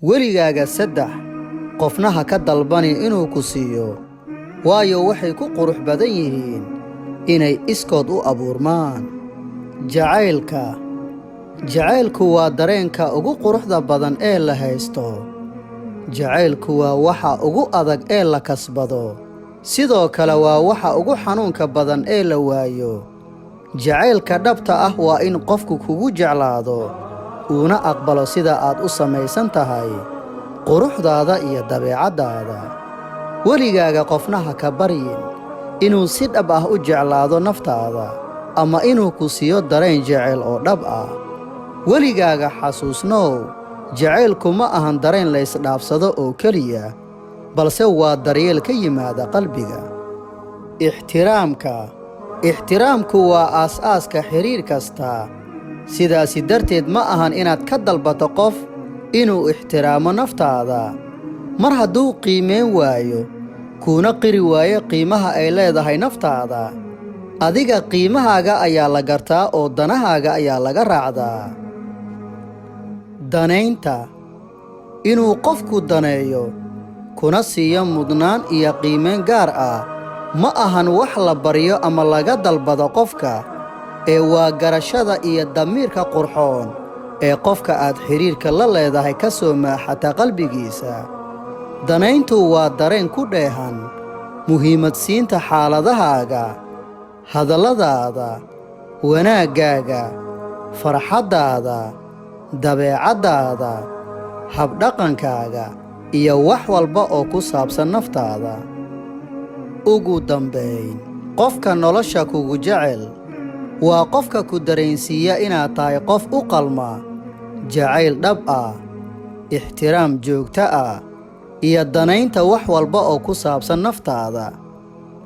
weligaaga saddex qofna ha ka dalbani inuu ku siiyo, waayo waxay ku qurux badan yihiin inay iskood u abuurmaan. jacaylku waa dareenka ugu quruxda badan ee la haysto. jacaylku waa waxa ugu adag ee la kasbado, sidoo kale waa waxa ugu xanuunka badan ee la waayo. jacaylka dhabta ah waa in qofku kugu jeclaado uuna aqbalo sida aad u samaysan tahay, quruxdaada iyo dabeecaddaada. weligaaga qofna ha ka baryin inuu si dhab ah u jeclaado naftaada ama inuu ku siiyo dareen jecel oo dhab ah. weligaaga xasuusnow, jacaylku ma ahan dareen laysdhaafsado oo keliya, balse waa daryeel ka yimaada qalbiga. ixtiraamku waa aas-aaska xiriir kasta. sidaasi darteed ma ahan inaad ka dalbato qof inuu ixtiraamo naftaada. mar hadduu qiimeyn waayo, kuuna qiri waayo qiimaha ay leedahay naftaada, adiga qiimahaaga ayaa la gartaa oo danahaaga ayaa laga raacdaa. danaynta, inuu qofku daneeyo kuna siiyo mudnaan iyo qiimeyn gaar ah, ma ahan wax la baryo ama laga dalbado qofka, ee waa garashada iyo damiirka qurxoon ee qofka aad xidhiirka la leedahay ka soo maaxata qalbigiisa. danayntu waa dareen ku dheehan muhiimadsiinta xaaladahaaga, hadalladaada, wanaaggaaga, farxaddaada, dabeecaddaada, habdhaqankaaga iyo wax walba oo ku saabsan naftaada. ugu dambayn, qofka nolosha kugu jecel waa qofka ku dareensiiya inaad tahay qof u qalma jacayl dhab ah, ixtiraam joogto ah, iyo danaynta wax walba oo ku saabsan naftaada.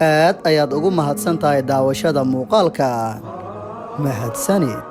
aad ayaad ugu mahadsan tahay daawashada muuqaalkan. mahadsanid.